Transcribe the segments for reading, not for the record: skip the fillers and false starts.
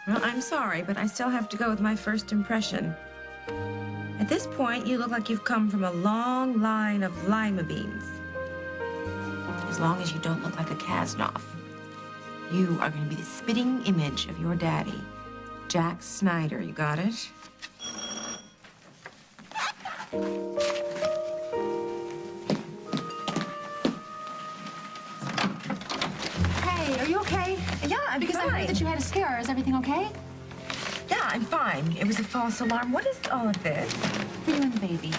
Well, I'm sorry, but I still have to go with my first impression. At this point, you look like you've come from a long line of lima beans. As long as you don't look like a Kasnoff, you are going to be the spitting image of your daddy, Jack Snyder. You got it? Hey, are you okay? Yeah, I'm because fine. I heard that you had a scare. Is everything okay? Yeah, I'm fine. It was a false alarm. What is all of this? For you and the baby.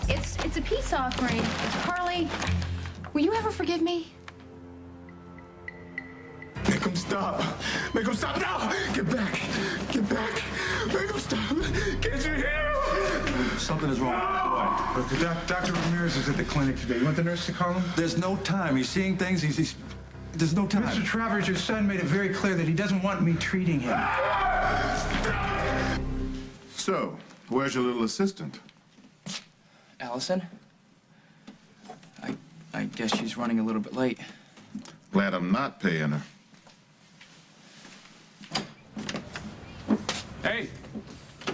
It's a peace offering. Carly, will you ever forgive me? Make him stop. Make him stop now. Get back. Get back. Make him stop. Can't you hear him? Something is wrong with the boy. Look, Dr. Ramirez is at the clinic today. You want the nurse to call him? There's no time. He's seeing things. There's no time. Mr. Travers, your son made it very clear that he doesn't want me treating him. So, where's your little assistant? Allison? I guess she's running a little bit late. Glad I'm not paying her. Hey,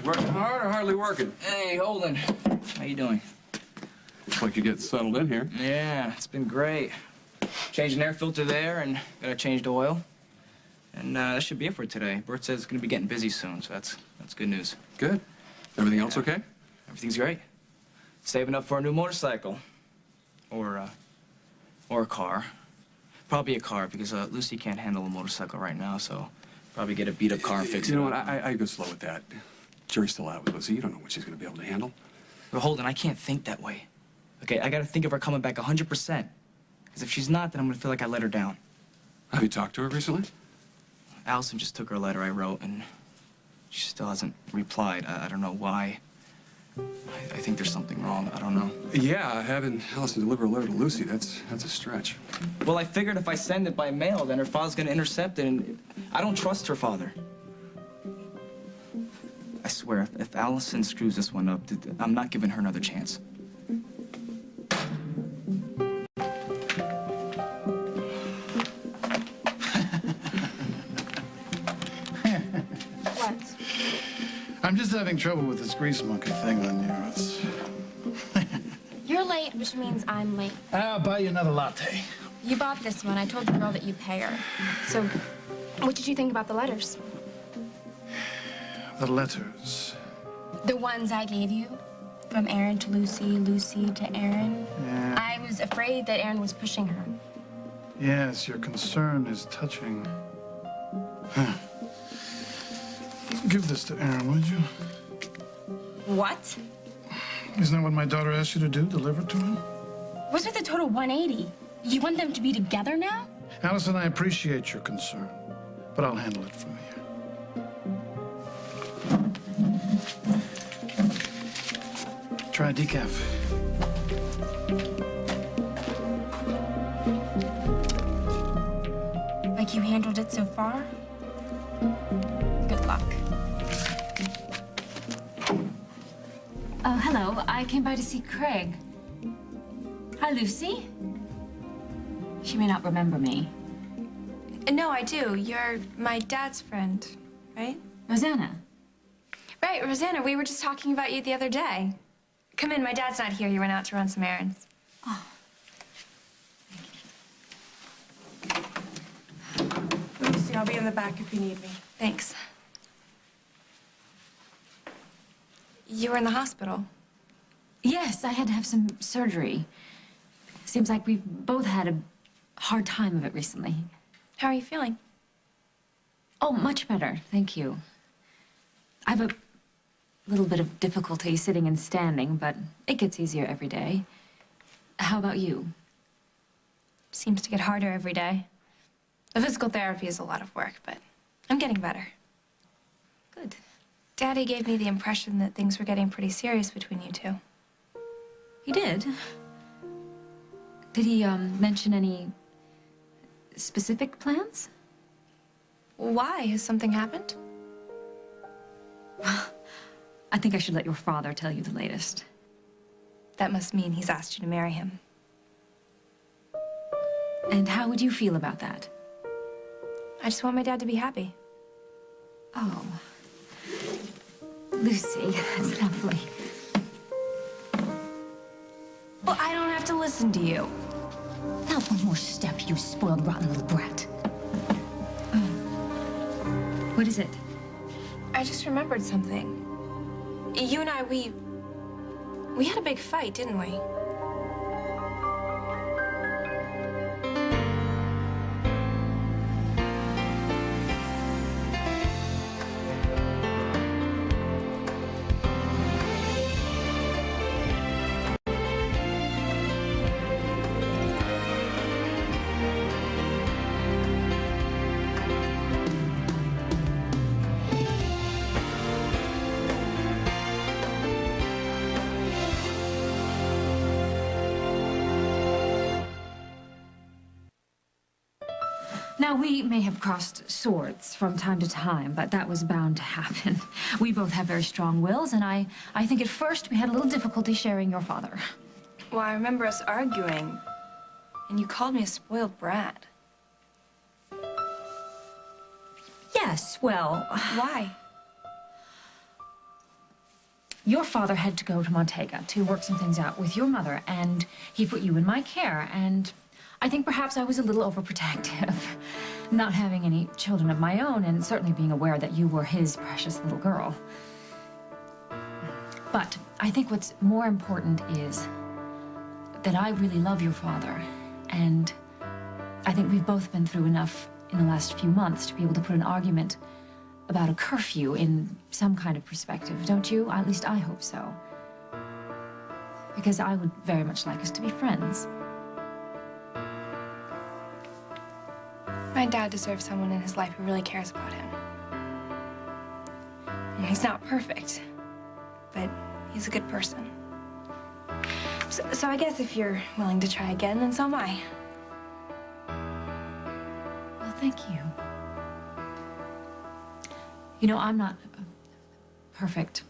working hard or hardly working? Hey, Holden. How you doing? Looks like you're getting settled in here. Yeah, it's been great. Changed an air filter there and got a changed oil. And that should be it for today. Bert says it's going to be getting busy soon, so that's good news. Good. Everything else okay? Everything's great. Saving up for a new motorcycle. Or a car. Probably a car, because Lucy can't handle a motorcycle right now, so probably get a beat-up car and fix it. You know what? I go slow with that. Jury's still out with Lucy. You don't know what she's going to be able to handle. But Holden, I can't think that way. Okay, I got to think of her coming back 100%. Because if she's not, then I'm going to feel like I let her down. Have you talked to her recently? Allison just took her letter I wrote, and she still hasn't replied. I don't know why. I think there's something wrong. I don't know. Yeah, having Allison deliver a letter to Lucy, that's a stretch. Well, I figured if I send it by mail, then her father's going to intercept it, and I don't trust her father. I swear, if Allison screws this one up, I'm not giving her another chance. What? I'm just having trouble with this grease monkey thing on you. It's... You're late, which means I'm late. I'll buy you another latte. You bought this one. I told the girl that you pay her. So, what did you think about the letters? The letters. The ones I gave you? From Aaron to Lucy, Lucy to Aaron? Yeah. I was afraid that Aaron was pushing her. Yes, your concern is touching. Give this to Aaron, would you? What? Isn't that what my daughter asked you to do? Deliver it to him? What's with the total 180? You want them to be together now? Allison, I appreciate your concern, but I'll handle it from here. Try decaf. Like you handled it so far? Good luck. Hello. I came by to see Craig. Hi, Lucy. She may not remember me. No, I do. You're my dad's friend, right? Rosanna. Right, Rosanna. We were just talking about you the other day. Come in. My dad's not here. He went out to run some errands. Oh. Lucy, I'll be in the back if you need me. Thanks. You were in the hospital. Yes, I had to have some surgery. Seems like we've both had a hard time of it recently. How are you feeling? Oh, much better, thank you. I have a little bit of difficulty sitting and standing, but it gets easier every day. How about you? Seems to get harder every day. The physical therapy is a lot of work, but I'm getting better. Good. Daddy gave me the impression that things were getting pretty serious between you two. He did. Did he, mention any specific plans? Why? Has something happened? I think I should let your father tell you the latest. That must mean he's asked you to marry him. And how would you feel about that? I just want my dad to be happy. Oh. Lucy, that's lovely. Well, I don't have to listen to you. Not one more step, you spoiled, rotten little brat. What is it? I just remembered something. You and I, we had a big fight, didn't we? Now, we may have crossed swords from time to time, but that was bound to happen. We both have very strong wills, and I think at first we had a little difficulty sharing your father. Well, I remember us arguing, and you called me a spoiled brat. Yes, well... Why? Your father had to go to Montega to work some things out with your mother, and he put you in my care, and I think perhaps I was a little overprotective, not having any children of my own, and certainly being aware that you were his precious little girl. But I think what's more important is that I really love your father, and I think we've both been through enough in the last few months to be able to put an argument about a curfew in some kind of perspective, don't you? At least I hope so. Because I would very much like us to be friends. My dad deserves someone in his life who really cares about him. And he's not perfect, but he's a good person. So I guess if you're willing to try again, then so am I. Well, thank you. You know, I'm not perfect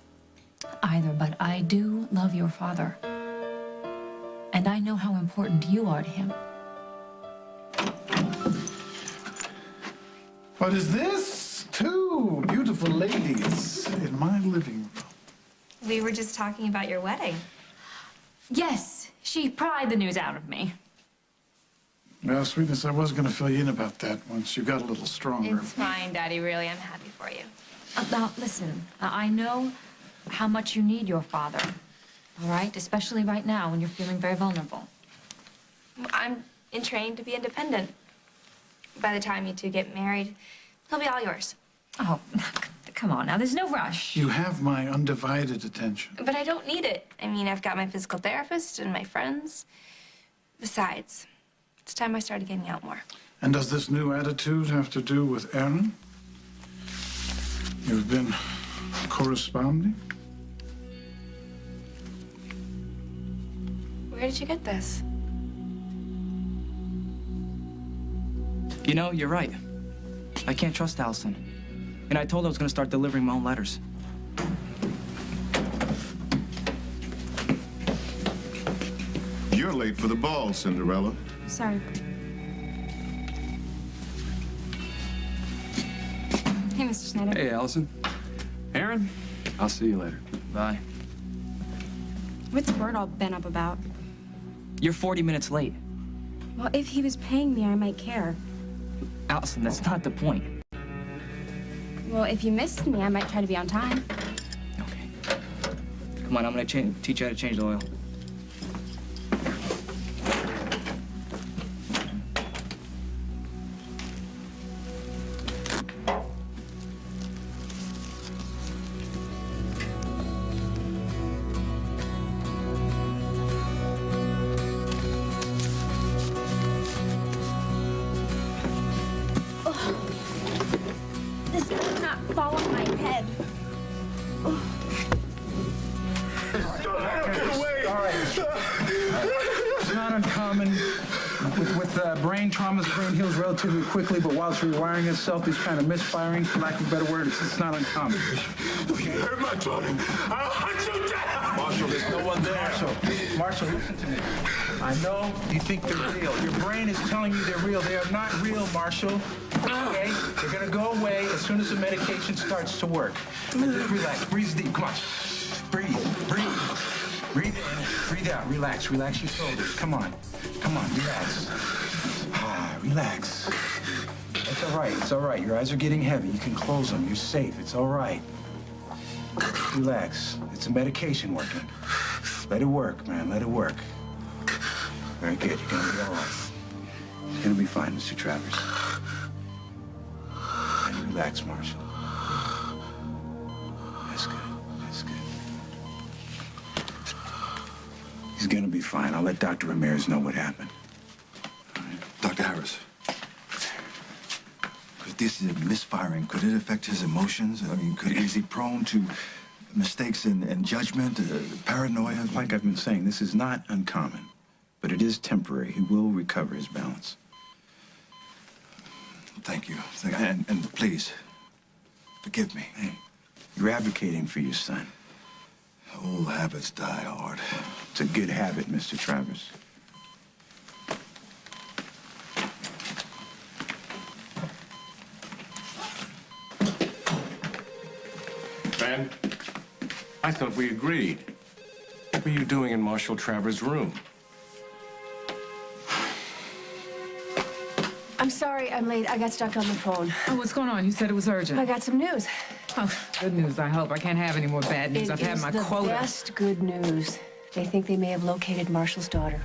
either, but I do love your father. And I know how important you are to him. What is this? Two beautiful ladies in my living room. We were just talking about your wedding. Yes, she pried the news out of me. Well, sweetness, I was going to fill you in about that once you got a little stronger. It's fine, Daddy. Really, I'm happy for you. Now, listen, I know how much you need your father, all right? Especially right now when you're feeling very vulnerable. I'm in training to be independent. By the time you two get married, he'll be all yours. Oh, come on now, there's no rush. You have my undivided attention. But I don't need it. I mean, I've got my physical therapist and my friends. Besides, it's time I started getting out more. And does this new attitude have to do with Aaron? You've been corresponding? Where did you get this? You know, you're right. I can't trust Allison. And I told her I was going to start delivering my own letters. You're late for the ball, Cinderella. Sorry. Hey, Mr. Snyder. Hey, Allison. Aaron, I'll see you later. Bye. What's Bert all bent up about? You're 40 minutes late. Well, if he was paying me, I might care. Allison, that's not the point. Well, if you missed me, I might try to be on time. Okay. Come on, I'm going to teach you how to change the oil. This does not fall on my head. Get away! It's not uncommon. With brain traumas, the brain heals relatively quickly, but while it's rewiring itself, these kind of misfiring, for lack of a better word, it's not uncommon. You heard my daughter. I'll hunt you down. Marshall, there's no one there. Marshall, listen to me. I know you think they're real. Your brain is telling you they're real. They are not real, Marshall. Okay? They're gonna go away as soon as the medication starts to work. Just relax. Breathe deep. Come on. Breathe. Breathe. Breathe in. Breathe out. Relax. Relax your shoulders. Come on. Come on. Relax. Relax. It's all right. It's all right. Your eyes are getting heavy. You can close them. You're safe. It's all right. Relax. It's a medication working. Let it work, man. Let it work. Very good. You're gonna be all right. It's gonna be fine, Mr. Travers. And relax, Marshall. That's good. That's good. He's gonna be fine. I'll let Dr. Ramirez know what happened. Dr. Harris, if this is a misfiring, could it affect his emotions? I mean, is he prone to mistakes in judgment, paranoia? Like I've been saying, this is not uncommon, but it is temporary. He will recover his balance. Thank you. And please, forgive me. Hey, you're advocating for your son. Old habits die hard. It's a good habit, Mr. Travers. Ben, I thought we agreed. What were you doing in Marshall Travers' room? I'm sorry I'm late. I got stuck on the phone. Oh, what's going on? You said it was urgent. I got some news. Oh, good news, I hope. I can't have any more bad news. I've had my quota. It is the best good news. They think they may have located Marshall's daughter.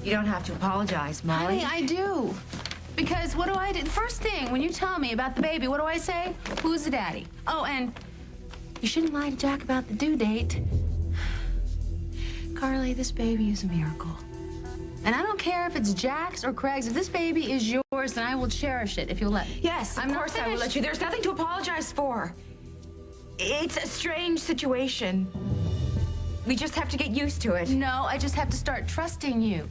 You don't have to apologize, Molly. Honey, I do. Because what do I do? First thing, when you tell me about the baby, what do I say? Who's the daddy? Oh, and you shouldn't lie to Jack about the due date. Carly, this baby is a miracle. And I don't care if it's Jack's or Craig's. If this baby is yours, then I will cherish it if you'll let me. Yes, of course I will let you. There's nothing to apologize for. It's a strange situation. We just have to get used to it. No, I just have to start trusting you.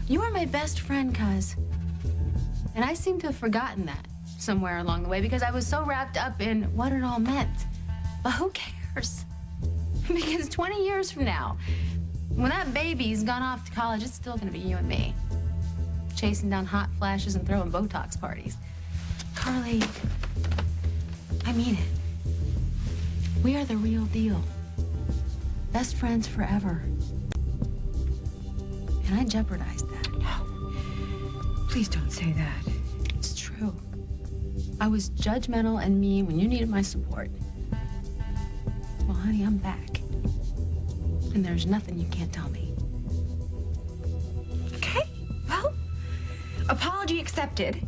You are my best friend, cuz. And I seem to have forgotten that somewhere along the way because I was so wrapped up in what it all meant. But who cares? Because 20 years from now, when that baby's gone off to college, it's still gonna be you and me. Chasing down hot flashes and throwing Botox parties. Carly, I mean it. We are the real deal. Best friends forever. And I jeopardized that. No. Please don't say that. It's true. I was judgmental and mean when you needed my support. Well, honey, I'm back. And there's nothing you can't tell me. Okay, well, apology accepted,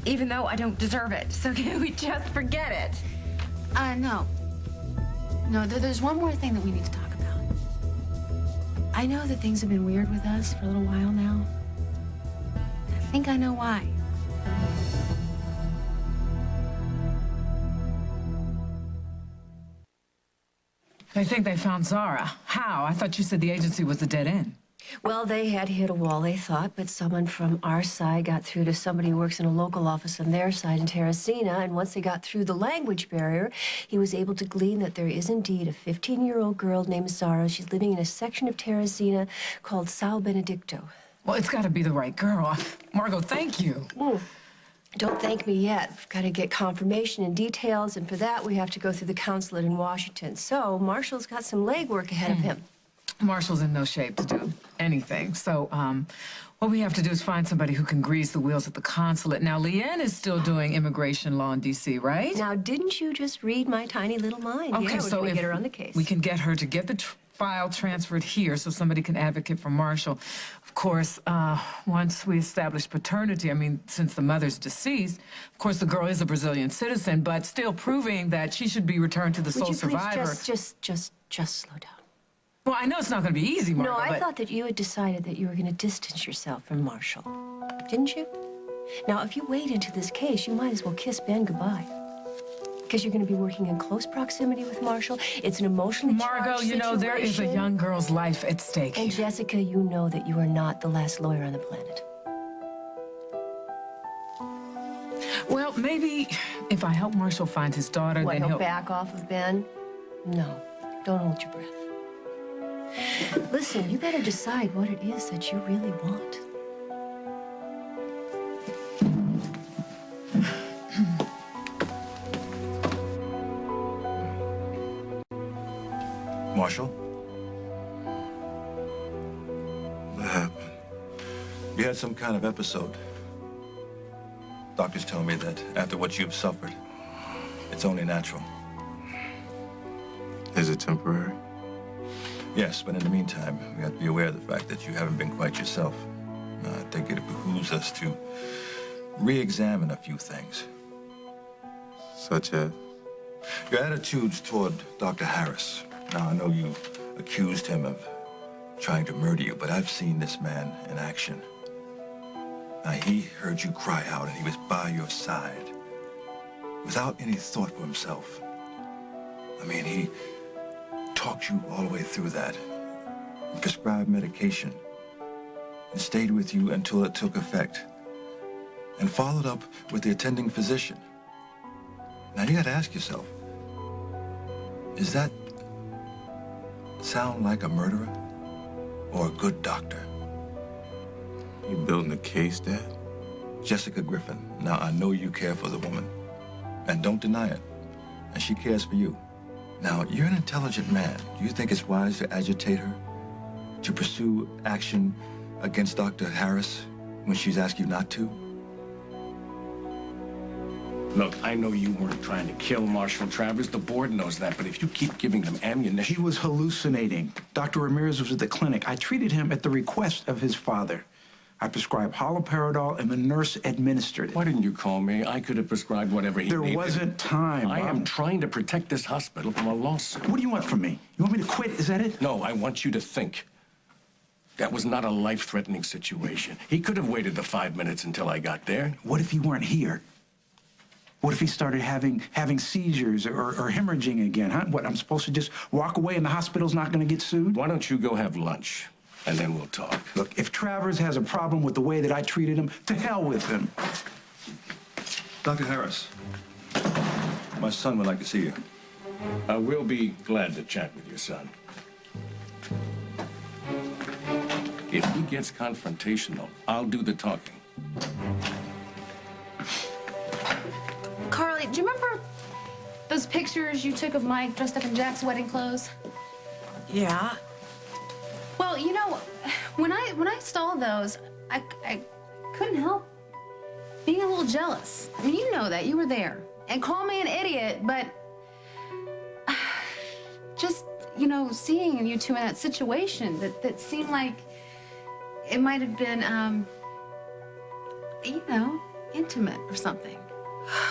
even though I don't deserve it. So can we just forget it? No. No, there's one more thing that we need to talk about. I know that things have been weird with us for a little while now. I think I know why. They think they found Zara. How? I thought you said the agency was a dead end. Well, they had hit a wall, they thought, but someone from our side got through to somebody who works in a local office on their side in Terracina, and once they got through the language barrier, he was able to glean that there is indeed a 15-year-old girl named Zara. She's living in a section of Terracina called Sao Benedicto. Well, it's got to be the right girl. Margot, thank you. Don't thank me yet. We've got to get confirmation and details, and for that, we have to go through the consulate in Washington. So Marshall's got some legwork ahead of him. Marshall's in no shape to do anything. So, what we have to do is find somebody who can grease the wheels at the consulate. Now, Leanne is still doing immigration law in D.C., right? Now, didn't you just read my tiny little mind? Okay, yeah, so we if get her on the case. We can get her to get the file transferred here so somebody can advocate for Marshall. Of course, once we establish paternity, I mean, since the mother's deceased, of course, the girl is a Brazilian citizen, but still proving that she should be returned to the sole survivor. Would you please just slow down? Well, I know it's not going to be easy, Margo, No, I thought that you had decided that you were going to distance yourself from Marshall. Didn't you? Now, if you wade into this case, you might as well kiss Ben goodbye. Because you're going to be working in close proximity with Marshall. It's an emotionally Margot, charged you know, there is a situation. young girl's life at stake And here. Jessica, you know that you are not the last lawyer on the planet. Well, maybe if I help Marshall find his daughter, What, then he'll he'll... back off of Ben? No, don't hold your breath. Listen, you better decide what it is that you really want. Marshall? What happened? You had some kind of episode. Doctors tell me that after what you've suffered, it's only natural. Is it temporary? Yes, but in the meantime, we have to be aware of the fact that you haven't been quite yourself. I think it behooves us to re-examine a few things. Such as? Your attitudes toward Dr. Harris. Now, I know you accused him of trying to murder you, but I've seen this man in action. Now, he heard you cry out, and he was by your side without any thought for himself. I mean, he talked you all the way through that, prescribed medication, and stayed with you until it took effect, and followed up with the attending physician. Now, you got to ask yourself, is that sound like a murderer or a good doctor? You building a case, Dad? Jessica Griffin. Now, I know you care for the woman, and don't deny it. And she cares for you. Now, you're an intelligent man. Do you think it's wise to agitate her? To pursue action against Dr. Harris when she's asked you not to? Look, I know you weren't trying to kill Marshall Travers. The board knows that. But if you keep giving them ammunition... He was hallucinating. Dr. Ramirez was at the clinic. I treated him at the request of his father. I prescribed haloperidol, and the nurse administered it. Why didn't you call me? I could have prescribed whatever he needed. There wasn't time, I Bob. am trying to protect this hospital from a lawsuit. What do you want from me? You want me to quit? Is that it? No, I want you to think. That was not a life-threatening situation. He could have waited the 5 minutes until I got there. What if he weren't here? What if he started having seizures or hemorrhaging again, huh? What, I'm supposed to just walk away and the hospital's not going to get sued? Why don't you go have lunch, and then we'll talk. Look, if Travers has a problem with the way that I treated him, to hell with him. Dr. Harris, my son would like to see you. I will be glad to chat with your son. If he gets confrontational, I'll do the talking. Carly, do you remember those pictures you took of Mike dressed up in Jack's wedding clothes? Yeah. Well, you know, when I saw those, I couldn't help being a little jealous. I mean, you know that. You were there. And call me an idiot, but just, you know, seeing you two in that situation, that seemed like it might have been, you know, intimate or something.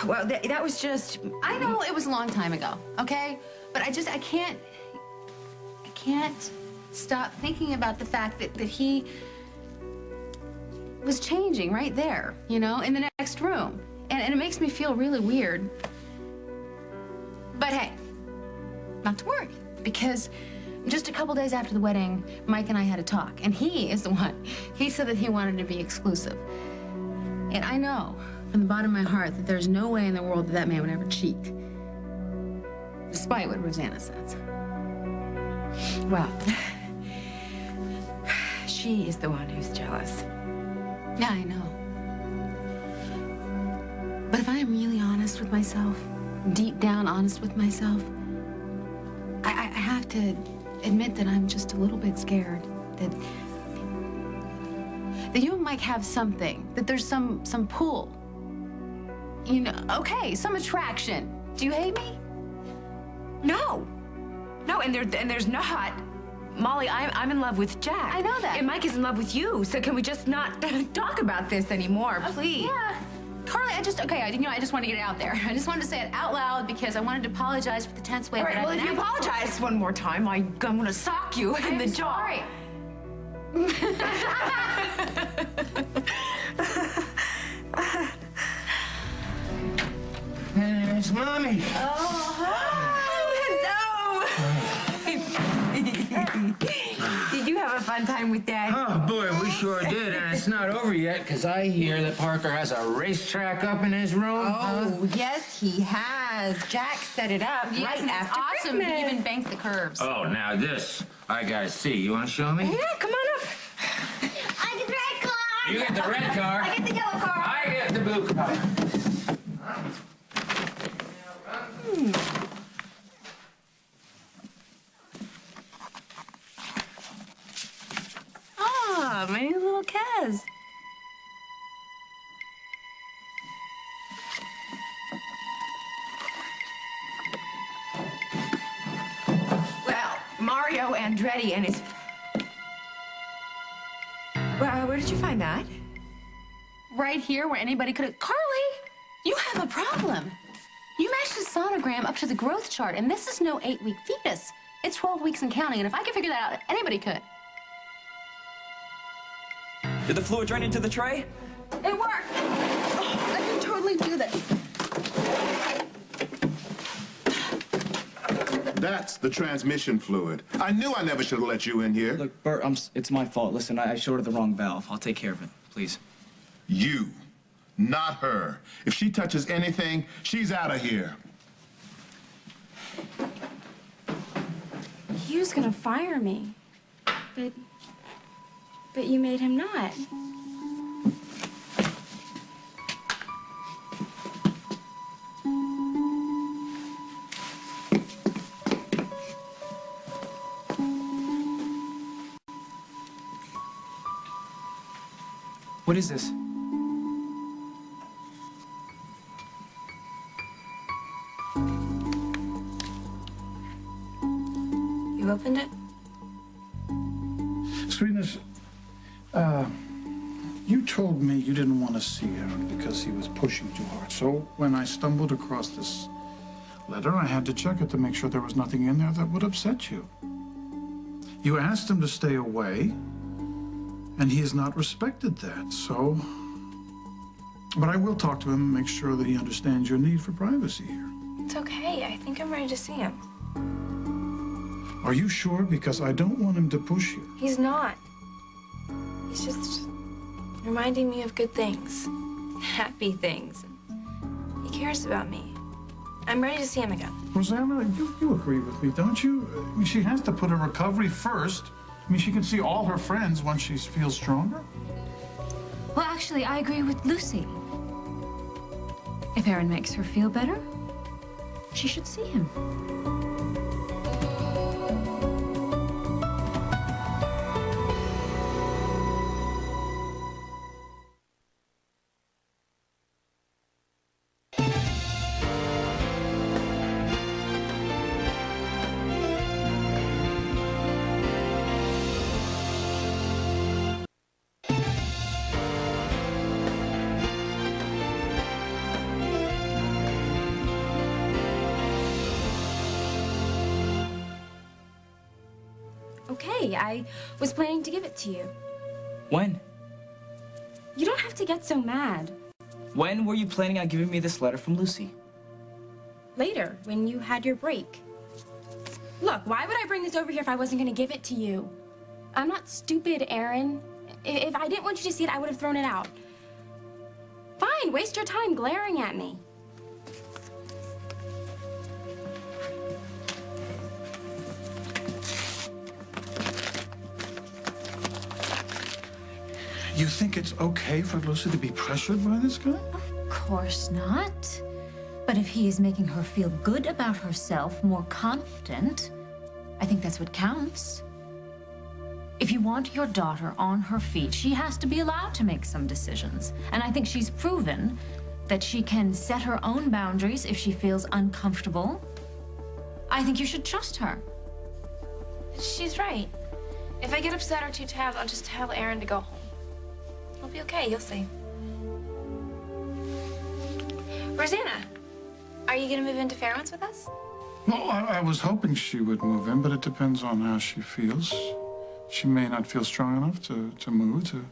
Well, that was just... I know it was a long time ago, okay? But I can't stop thinking about the fact that he was changing right there, you know, in the next room. And it makes me feel really weird. But hey, not to worry, because just a couple days after the wedding, Mike and I had a talk, and he is the one. He said that he wanted to be exclusive. And I know from the bottom of my heart that there's no way in the world that that man would ever cheat, despite what Rosanna says. Well, she is the one who's jealous. Yeah, I know. But if I am really honest with myself, deep down honest with myself, I have to admit that I'm just a little bit scared that you and Mike have something, that there's some pull. You know, okay, some attraction. Do you hate me? No. No, and there's not. Molly, I'm in love with Jack. I know that. And Mike is in love with you, so can we just not talk about this anymore, please? Yeah. Carly, I just wanted to get it out there. I just wanted to say it out loud because I wanted to apologize for the tense way All that right, I've well, been if you acting. apologize one more time, I'm gonna sock you in the jaw. Sorry. There's Mommy. Hi. Did you have a fun time with Dad? Oh, boy, we sure did. And it's not over yet, because I hear that Parker has a racetrack up in his room. Oh, yes, he has. Jack set it up Yes, right and it's after awesome. Christmas. He even banked the curves. Oh, now this, I gotta see. You want to show me? Yeah, come on up. I get the red car. You get the red car. I get the yellow car. I get the blue car. Ah, my new little Kaz. Well, Mario Andretti and his... Well, where did you find that? Right here where anybody could have... Carly, you have a problem. You matched the sonogram up to the growth chart, and this is no 8-week fetus. It's 12 weeks and counting, and if I could figure that out, anybody could. Did the fluid drain into the tray? It worked. Oh, I can totally do this. That's the transmission fluid. I knew I never should have let you in here. Look, Bert, it's my fault. Listen, I showed her the wrong valve. I'll take care of it, please. You, not her. If she touches anything, she's out of here. He was gonna fire me. But you made him not. What is this? You opened it? Sweetness, you told me you didn't want to see Aaron because he was pushing too hard. So when I stumbled across this letter, I had to check it to make sure there was nothing in there that would upset you. You asked him to stay away, and he has not respected that, so... But I will talk to him and make sure that he understands your need for privacy here. It's okay. I think I'm ready to see him. Are you sure? Because I don't want him to push you. He's not. He's just reminding me of good things. Happy things. He cares about me. I'm ready to see him again. Rosanna, you agree with me, don't you? I mean, she has to put her recovery first. I mean, she can see all her friends once she feels stronger. Well, actually, I agree with Lucy. If Aaron makes her feel better, she should see him. Okay, I was planning to give it to you. When? You don't have to get so mad. When were you planning on giving me this letter from Lucy? Later, when you had your break. Look, why would I bring this over here if I wasn't gonna give it to you? I'm not stupid, Aaron. If I didn't want you to see it, I would have thrown it out. Fine, waste your time glaring at me. You think it's okay for Lucy to be pressured by this guy? Of course not. But if he is making her feel good about herself, more confident, I think that's what counts. If you want your daughter on her feet, she has to be allowed to make some decisions. And I think she's proven that she can set her own boundaries if she feels uncomfortable. I think you should trust her. She's right. If I get upset or too tired, I'll just tell Aaron to go home. It'll be okay, you'll see. Rosanna, are you gonna move into Fairwinds with us? Well, I was hoping she would move in, but it depends on how she feels. She may not feel strong enough to move, to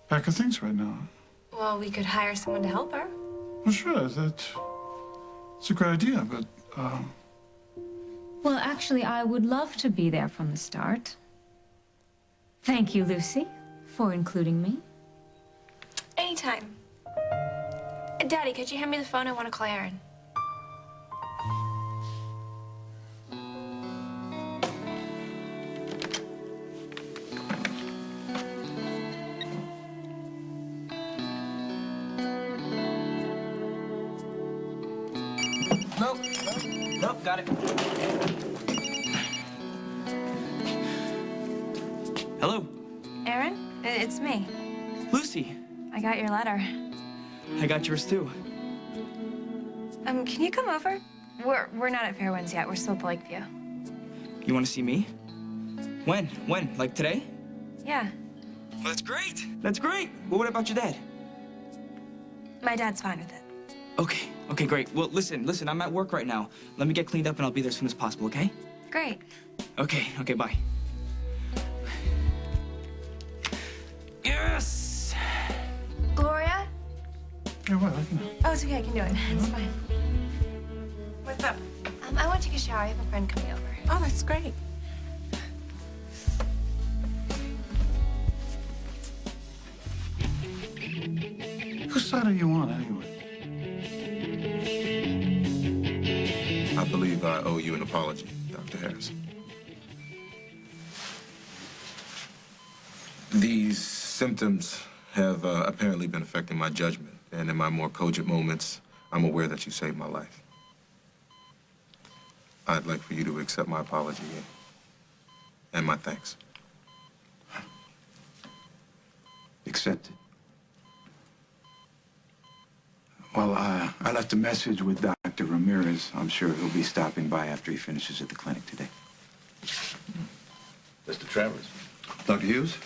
pack her things right now. Well, we could hire someone to help her. Well, sure, It's a great idea, but, Well, actually, I would love to be there from the start. Thank you, Lucy, for including me. Anytime. Daddy, could you hand me the phone? I want to call Aaron. Nope, got it. Hello. Aaron, it's me. Lucy. I got your letter. I got yours too. Can you come over? We're not at Fairwinds yet. We're still at the Lakeview. You want to see me? When? When? Like today? Yeah. Well, that's great. That's great. Well, what about your dad? My dad's fine with it. Okay, great. Well, listen, I'm at work right now. Let me get cleaned up and I'll be there as soon as possible, okay? Great. Okay, bye. Yes! Gloria? Yeah, well, I can... Oh, it's okay. I can do it. It's fine. What's up? I want to take a shower. I have a friend coming over. Oh, that's great. Whose side are you on, anyway? I believe I owe you an apology, Dr. Harris. These symptoms have apparently been affecting my judgment, and in my more cogent moments, I'm aware that you saved my life. I'd like for you to accept my apology and my thanks. Accepted. Well, I left a message with Dr. Ramirez. I'm sure he'll be stopping by after he finishes at the clinic today. Mr. Travers. Dr. Hughes?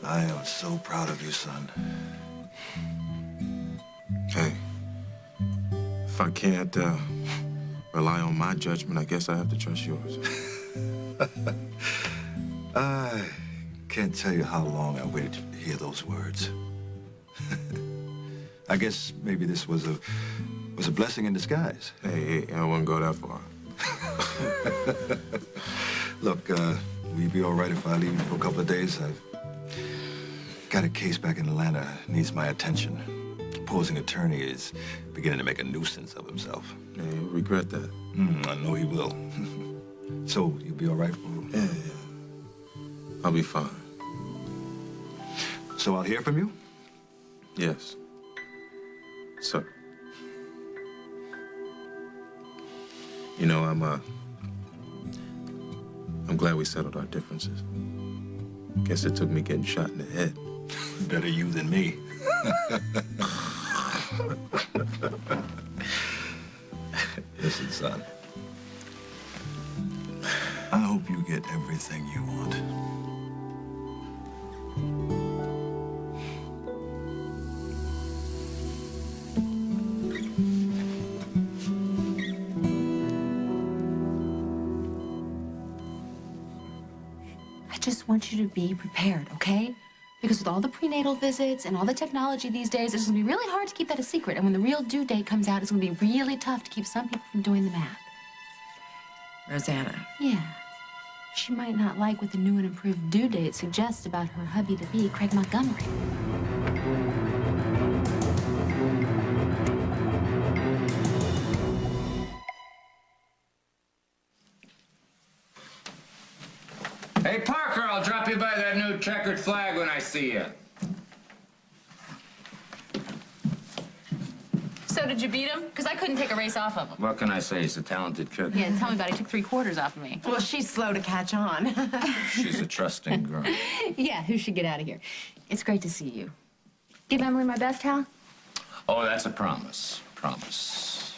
I am so proud of you, son. Hey, if I can't rely on my judgment, I guess I have to trust yours. I can't tell you how long I waited to hear those words. I guess maybe this was a blessing in disguise. Hey, I wouldn't go that far. Look, will you be all right if I leave you for a couple of days? I've got a case back in Atlanta that needs my attention. The opposing attorney is beginning to make a nuisance of himself. Yeah, you'll regret that. I know he will. So, you'll be all right? Yeah. I'll be fine. So I'll hear from you? Yes. Sir. You know, I'm glad we settled our differences. Guess it took me getting shot in the head. Better you than me. Listen, son. I hope you get everything you want. I just want you to be prepared, okay? Because with all the prenatal visits and all the technology these days, it's gonna be really hard to keep that a secret. And when the real due date comes out, it's gonna be really tough to keep some people from doing the math. Rosanna. Yeah. She might not like what the new and improved due date suggests about her hubby-to-be, Craig Montgomery. Hey, Parker, I'll drop you by that new checkered flag when I see you. So did you beat him? Because I couldn't take a race off of him. What can I say? He's a talented kid. Yeah, tell me about it. He took 3/4 off of me. Well, she's slow to catch on. She's a trusting girl. Yeah, who should get out of here? It's great to see you. Give Emily my best, Hal? Oh, that's a promise. Promise.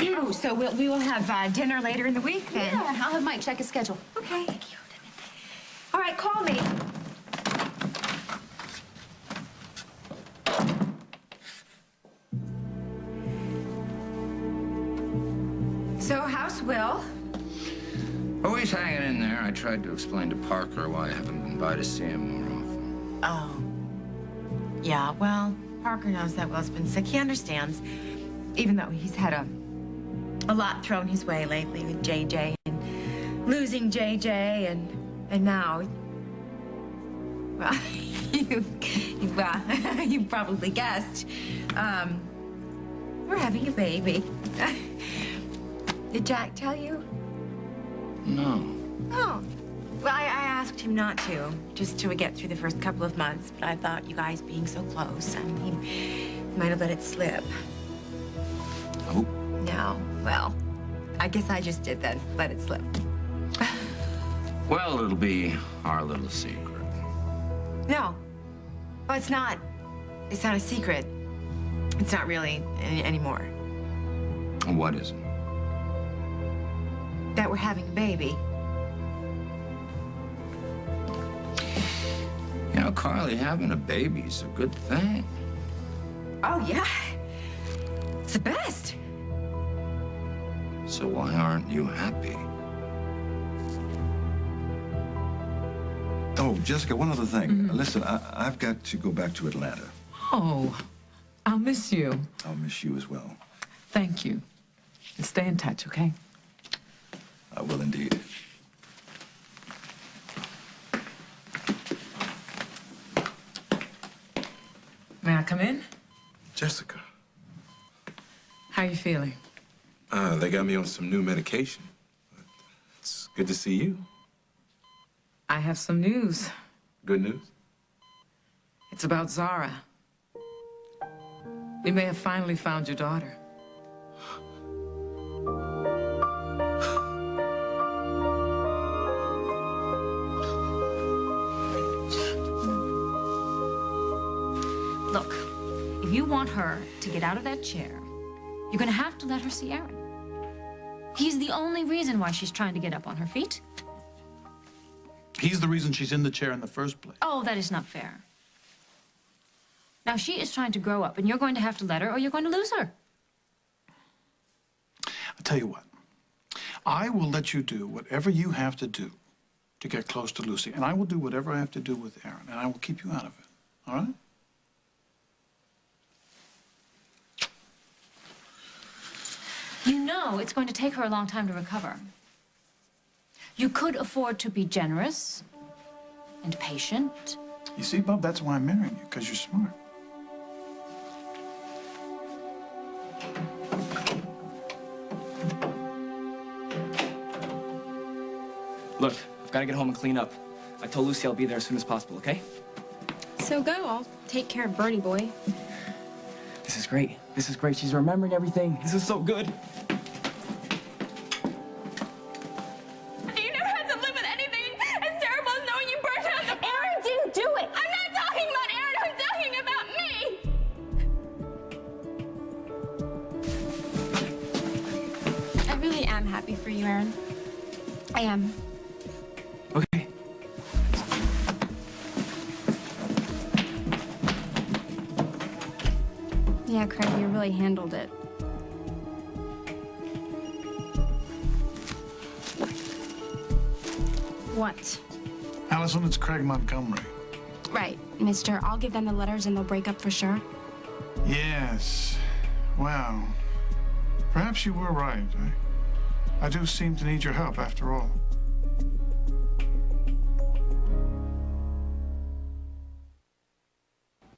Oh, so we will have dinner later in the week then? Yeah, I'll have Mike check his schedule. Okay. Thank you. All right, call me. So, how's Will? Oh, he's hanging in there. I tried to explain to Parker why I haven't been by to see him more often. Oh. Yeah, well, Parker knows that Will's been sick. He understands, even though he's had a lot thrown his way lately with JJ and losing JJ and now, well, you probably guessed, we're having a baby. Did Jack tell you? No. Oh. Well, I asked him not to, just till we get through the first couple of months, but I thought you guys being so close, he might have let it slip. Oh. No. Well, I guess I just did then, let it slip. Well, it'll be our little secret. No. Well, it's not. It's not a secret. It's not really anymore. What is it? That we're having a baby. You know, Carly, having a baby's a good thing. Oh, yeah. It's the best. So why aren't you happy? Oh, Jessica, one other thing. Listen, I've got to go back to Atlanta. Oh, I'll miss you. I'll miss you as well. Thank you. And stay in touch, okay? I will indeed. May I come in? Jessica. How are you feeling? They got me on some new medication. It's good to see you. I have some news. Good news? It's about Zara. We may have finally found your daughter. Look, if you want her to get out of that chair, you're gonna have to let her see Aaron. He's the only reason why she's trying to get up on her feet. He's the reason she's in the chair in the first place. Oh, that is not fair. Now, she is trying to grow up, and you're going to have to let her, or you're going to lose her. I'll tell you what. I will let you do whatever you have to do to get close to Lucy, and I will do whatever I have to do with Aaron, and I will keep you out of it. All right? You know it's going to take her a long time to recover. You could afford to be generous and patient. You see, Bub, that's why I'm marrying you, because you're smart. Look, I've got to get home and clean up. I told Lucy I'll be there as soon as possible, okay? So go. I'll take care of Bertie boy. This is great. This is great. She's remembering everything. This is so good. You never had to live with anything as terrible as knowing you burned out the... Aaron didn't do it! I'm not talking about Aaron. I'm talking about me! I really am happy for you, Aaron. I am. Okay. Yeah, Craig, you really handled it. What? Allison, it's Craig Montgomery. Right, mister. I'll give them the letters and they'll break up for sure. Yes. Well, perhaps you were right. I do seem to need your help after all.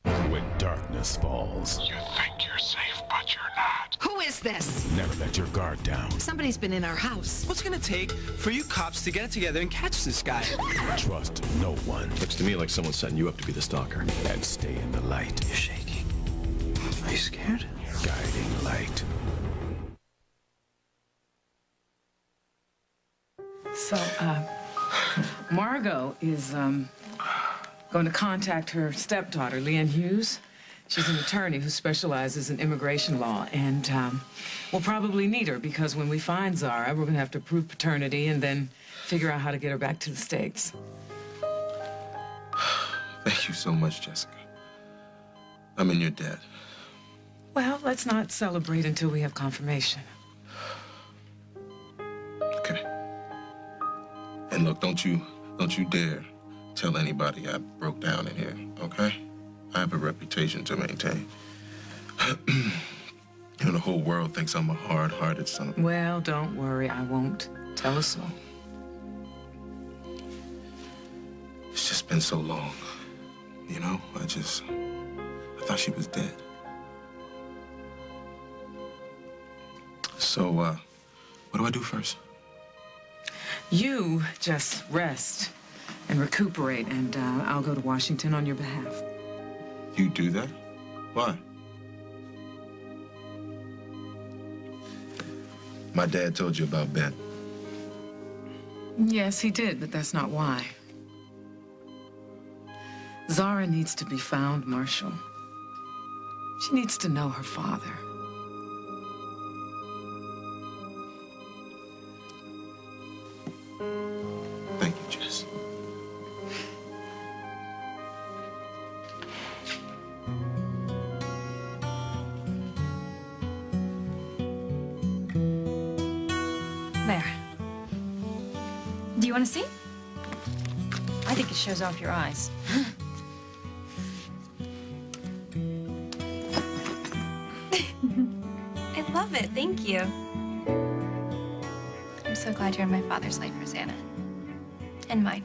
When darkness falls, You think you're safe, but you're not. Who is this? never let your guard down. Somebody's been in our house. What's it gonna take for you cops to get it together and catch this guy? Trust no one. Looks to me like someone's setting you up to be the stalker. And stay in the light. You're shaking. Are you scared? Guiding light. So, Margot is going to contact her stepdaughter, Leanne Hughes. She's an attorney who specializes in immigration law, and we'll probably need her because when we find Zara, we're going to have to prove paternity and then figure out how to get her back to the States. Thank you so much, Jessica. I'm in your debt. Well, let's not celebrate until we have confirmation. Okay. And look, don't you dare tell anybody I broke down in here, okay? I have a reputation to maintain. You know, the whole world thinks I'm a hard-hearted son. Well, don't worry, I won't tell a soul. It's just been so long, you know? I thought she was dead. So, what do I do first? You just rest and recuperate, and I'll go to Washington on your behalf. You do that? Why? My dad told you about Ben. Yes, he did, but that's not why. Zara needs to be found, Marshall. She needs to know her father. Thank you, Jess. There. Do you want to see? I think it shows off your eyes. I love it. Thank you. I'm so glad you're in my father's life, Rosanna. And mine.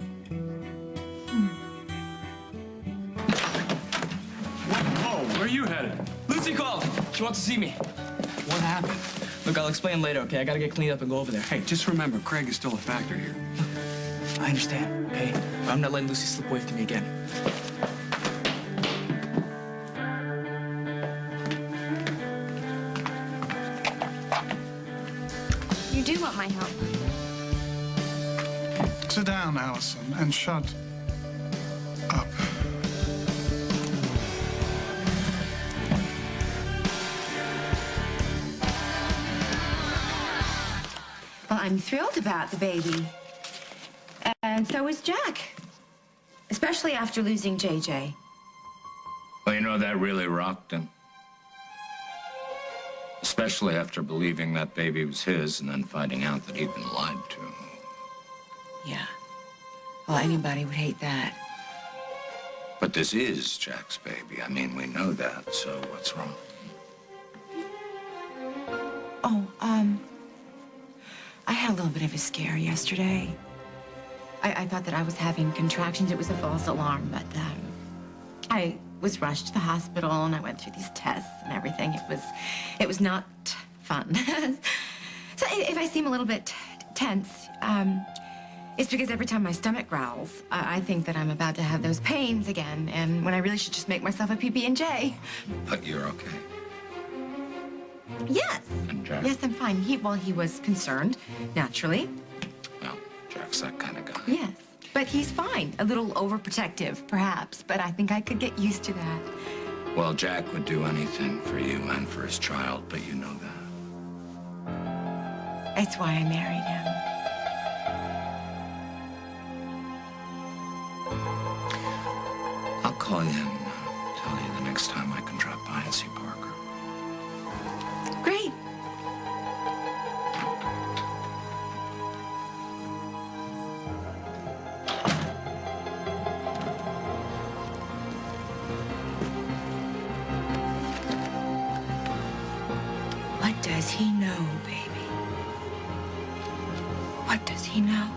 Whoa, where are you headed? Lucy called. She wants to see me. What happened? Look, I'll explain later, okay? I gotta get cleaned up and go over there. Hey, just remember, Craig is still a factor here. I understand, okay? But I'm not letting Lucy slip away from me again. You do want my help. Sit down, Allison, and shut up. Well, I'm thrilled about the baby. And so is Jack. Especially after losing JJ. Well, you know, that really rocked him. Especially after believing that baby was his and then finding out that he'd been lied to. Yeah. Well, anybody would hate that. But this is Jack's baby. I mean, we know that, so what's wrong? Oh, I had a little bit of a scare yesterday. I thought that I was having contractions. It was a false alarm, but I was rushed to the hospital and I went through these tests and everything. It was not fun. So if I seem a little bit tense, it's because every time my stomach growls, I think that I'm about to have those pains again, and when I really should just make myself a PB&J. But you're okay. Yes. And Jack? Yes, I'm fine. He was concerned, naturally. Well, Jack's that kind of guy. Yes. But he's fine. A little overprotective, perhaps, but I think I could get used to that. Well, Jack would do anything for you and for his child, but you know that. That's why I married him. I'll call you and tell you the next time I can drop by and see Parker. Great. What does he know, baby? What does he know?